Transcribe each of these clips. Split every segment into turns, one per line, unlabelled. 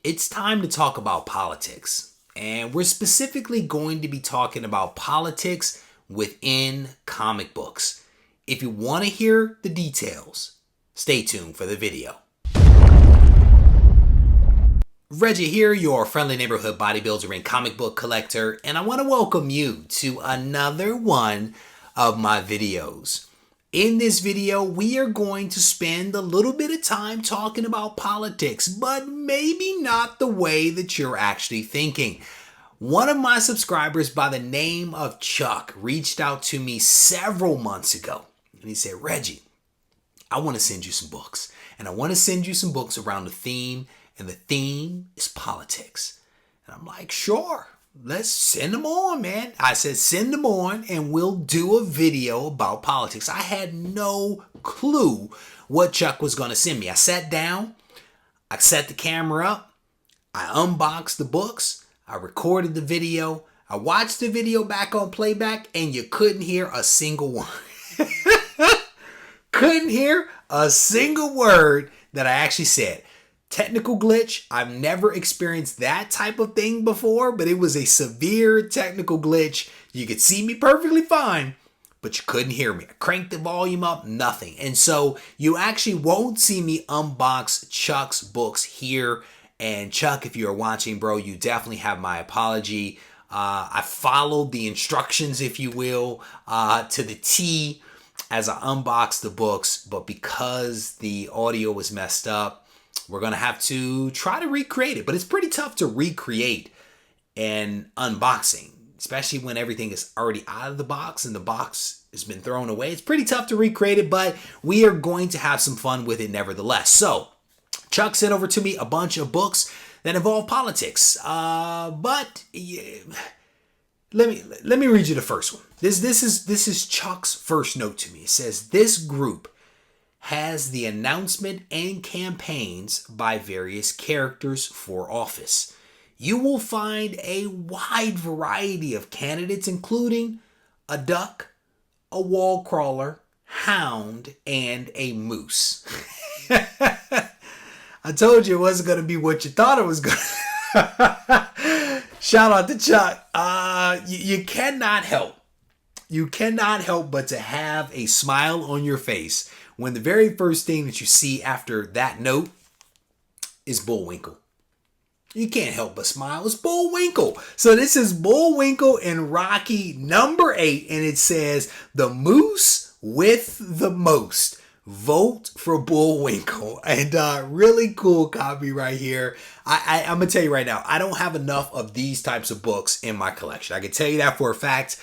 It's time to talk about politics. And we're specifically going to be talking about politics within comic books. If you want to hear the details, stay tuned for the video. Regie here, your friendly neighborhood bodybuilder and comic book collector, and I want to welcome you to another one of my videos. In this video, we are going to spend a little bit of time talking about politics, but maybe not the way that you're actually thinking. One of my subscribers by the name of Chuck reached out to me several months ago, and he said, Reggie, I want to send you some books, and I want to send you some books around the theme, and the theme is politics. And I'm like, sure. Let's send them on, man. I said, send them on and we'll do a video about politics. I had no clue what Chuck was going to send me. I sat down, I set the camera up, I unboxed the books, I recorded the video, I watched the video back on playback, and you couldn't hear a single word. Couldn't hear a single word that I actually said. Technical glitch. I've never experienced that type of thing before, but it was a severe technical glitch. You could see me perfectly fine, but you couldn't hear me. I cranked the volume up, nothing. And so you actually won't see me unbox Chuck's books here. And Chuck, if you're watching, bro, you definitely have my apology. I followed the instructions, if you will, to the T as I unboxed the books, but because the audio was messed up, we're going to have to try to recreate it. But it's pretty tough to recreate an unboxing, especially when everything is already out of the box and the box has been thrown away. It's pretty tough to recreate it, but we are going to have some fun with it nevertheless. So Chuck sent over to me a bunch of books that involve politics. But yeah, let me read you the first one. This is Chuck's first note to me. It says, this group has the announcement and campaigns by various characters for office. You will find a wide variety of candidates, including a duck, a wall crawler, hound, and a moose. I told you it wasn't going to be what you thought it was going to. Shout out to Chuck. You cannot help. You cannot help but to have a smile on your face when the very first thing that you see after that note is Bullwinkle. You can't help but smile. It's Bullwinkle. So this is Bullwinkle in Rocky number 8, and it says, the moose with the most. Vote for Bullwinkle. And really cool copy right here. I'm going to tell you right now, I don't have enough of these types of books in my collection. I can tell you that for a fact.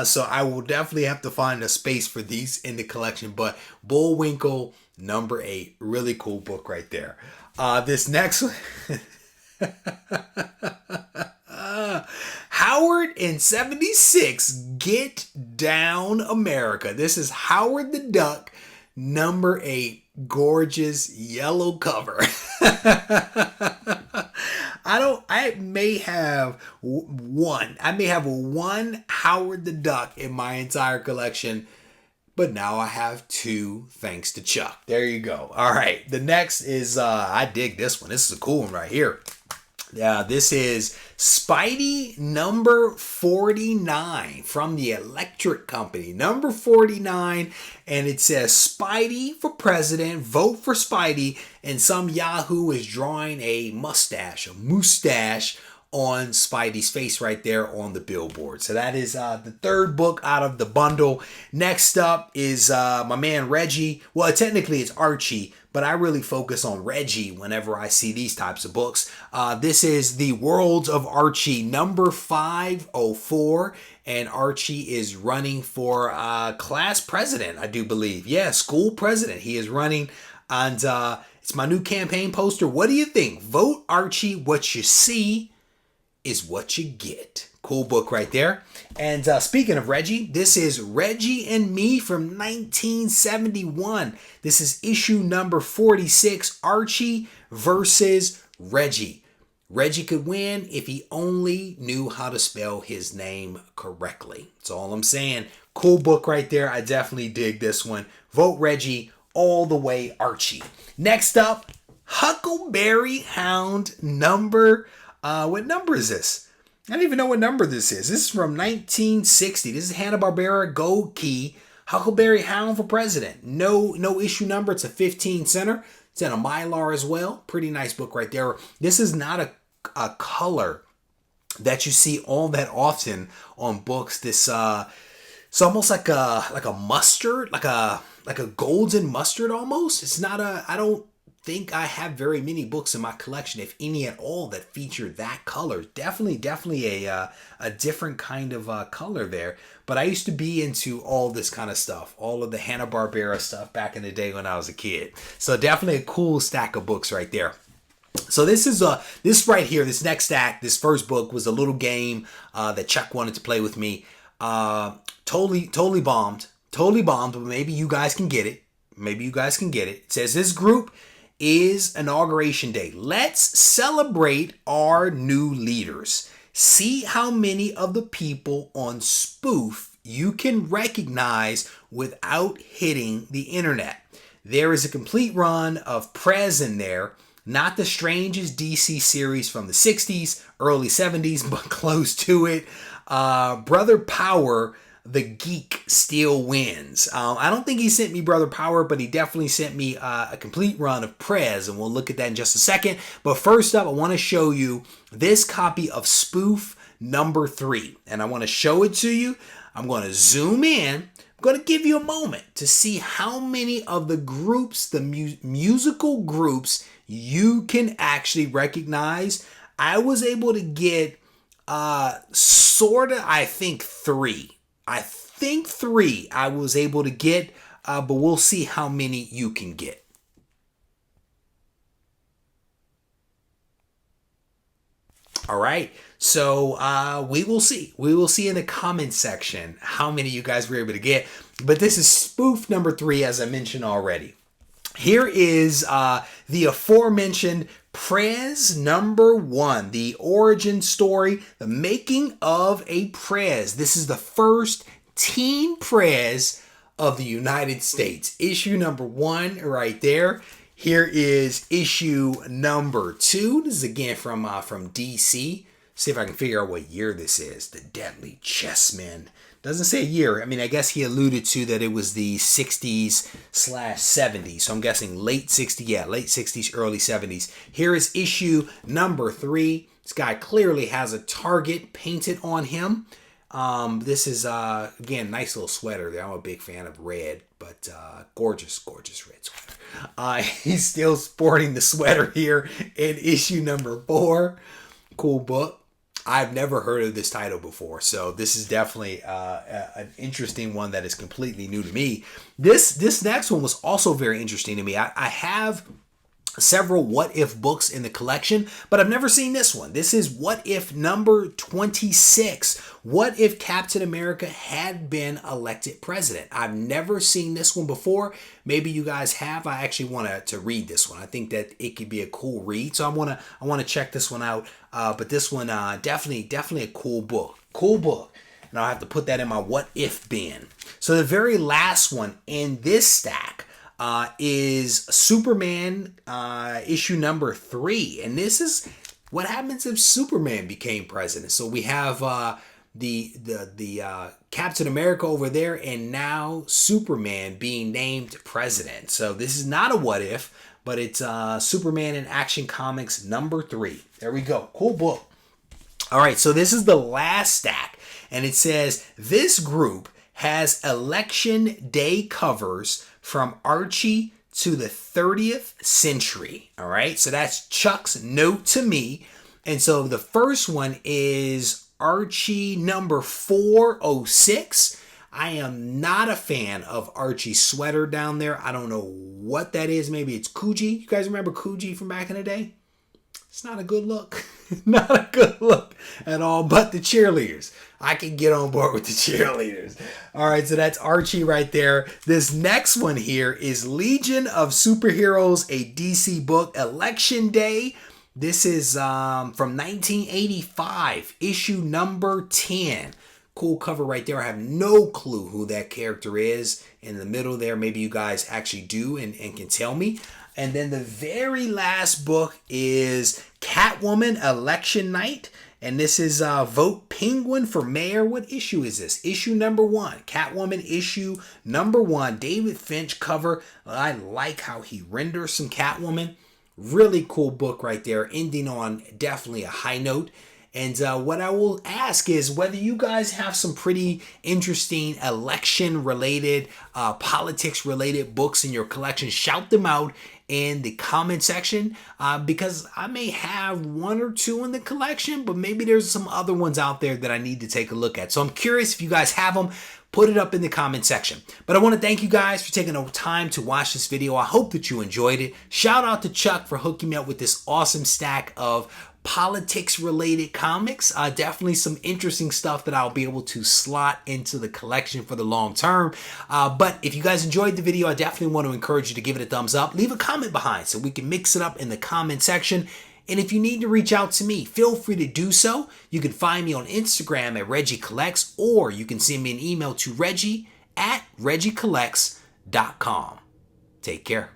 So I will definitely have to find a space for these in the collection. But Bullwinkle number 8, really cool book right there. This next one. Howard in 76, Get Down America. This is Howard the Duck. Number 8, gorgeous yellow cover. I may have one Howard the Duck in my entire collection, but now I have 2 thanks to Chuck. There you go. All right. The next is, I dig this one. This is a cool one right here. This is Spidey number 49 from the Electric Company. Number 49, and it says Spidey for president, vote for Spidey, and some Yahoo is drawing a mustache on Spidey's face right there on the billboard. So that is the third book out of the bundle. Next up is my man Regie. Well, technically it's Archie, but I really focus on Regie whenever I see these types of books. This is The Worlds of Archie, number 504, and Archie is running for class president, I do believe. Yeah, school president. He is running, and it's my new campaign poster. What do you think? Vote Archie. What you see is what you get. Cool book right there. And speaking of Regie, this is Regie and Me from 1971. This is issue number 46, Archie versus Regie. Regie could win if he only knew how to spell his name correctly. That's all I'm saying. Cool book right there. I definitely dig this one. Vote Regie all the way, Archie. Next up, Huckleberry Hound number, what number is this? I don't even know what number this is. This is from 1960. This is Hanna-Barbera Gold Key. Huckleberry Hound for President. No issue number. It's a 15 center. It's in a Mylar as well. Pretty nice book right there. This is not a color that you see all that often on books. This it's almost like a mustard, like a golden mustard almost. It's not I don't think I have very many books in my collection, if any at all, that feature that color. Definitely a different kind of color there. But I used to be into all this kind of stuff, all of the Hanna-Barbera stuff back in the day when I was a kid. So definitely a cool stack of books right there. So this right here, this next stack, this first book was a little game that Chuck wanted to play with me. Totally bombed, but maybe you guys can get it. It says this group is Inauguration Day. Let's celebrate our new leaders. See how many of the people on Spoof you can recognize without hitting the internet. There is a complete run of Prez in there. Not the strangest DC series from the 60s, early 70s, but close to it. Brother Power, the geek, still wins. I don't think he sent me Brother Power, but he definitely sent me a complete run of Prez, and we'll look at that in just a second. But first up, I want to show you this copy of Spoof number 3, and I want to show it to you. I'm going to zoom in. I'm going to give you a moment to see how many of the groups, the musical groups, you can actually recognize. I was able to get I think three I was able to get, but we'll see how many you can get. All right, so we will see in the comment section how many you guys were able to get, but this is Spoof number 3, as I mentioned already. Here is the aforementioned Prez number 1, the origin story, the making of a Prez. This is the first teen Prez of the United States. Issue number 1 right there. Here is issue number 2. This is again from DC. See if I can figure out what year this is. The Deadly Chessmen. Doesn't say a year. I mean, I guess he alluded to that it was the 60s/70s. So I'm guessing late 60s, late 60s, early 70s. Here is issue number 3. This guy clearly has a target painted on him. This is, again, nice little sweater there. I'm a big fan of red, but gorgeous red sweater. He's still sporting the sweater here in issue number 4. Cool book. I've never heard of this title before, so this is definitely an interesting one that is completely new to me. This next one was also very interesting to me. I have several What If books in the collection, but I've never seen this one. This is What If number 26. What if Captain America had been elected president? I've never seen this one before. Maybe you guys have. I actually want to read this one. I think that it could be a cool read, so I want to check this one out. But this one definitely a cool book. And I'll have to put that in my What If bin. So the very last one in this stack is Superman issue number 3, and this is what happens if Superman became president. So we have the Captain America over there, and now Superman being named president. So this is not a what if, but it's Superman in Action Comics number 3. There we go. Cool book. All right, so this is the last stack, and it says this group has election day covers from Archie to the 30th century. All right, so that's Chuck's note to me. And so the first one is Archie number 406. I am not a fan of Archie's sweater down there. I don't know what that is. Maybe it's Coogee. You guys remember Coogee from back in the day? It's not a good look. Not a good look at all, but the cheerleaders. I can get on board with the cheerleaders. All right, so that's Archie right there. This next one here is Legion of Superheroes, a DC book, Election Day. This is from 1985, issue number 10. Cool cover right there. I have no clue who that character is in the middle there. Maybe you guys actually do and can tell me. And then the very last book is Catwoman Election Night. And this is Vote Penguin for Mayor. What issue is this? Issue number 1. Catwoman issue number 1. David Finch cover. I like how he renders some Catwoman. Really cool book right there. Ending on definitely a high note. And what I will ask is whether you guys have some pretty interesting election-related, politics-related books in your collection. Shout them out in the comment section because I may have 1 or 2 in the collection, but maybe there's some other ones out there that I need to take a look at. So I'm curious if you guys have them. Put it up in the comment section. But I want to thank you guys for taking the time to watch this video. I hope that you enjoyed it. Shout out to Chuck for hooking me up with this awesome stack of politics related comics. Definitely some interesting stuff that I'll be able to slot into the collection for the long term. But if you guys enjoyed the video, I definitely want to encourage you to give it a thumbs up. Leave a comment behind so we can mix it up in the comment section. And if you need to reach out to me, feel free to do so. You can find me on Instagram at Regie Collects, or you can send me an email to reggie@regiecollects.com. Take care.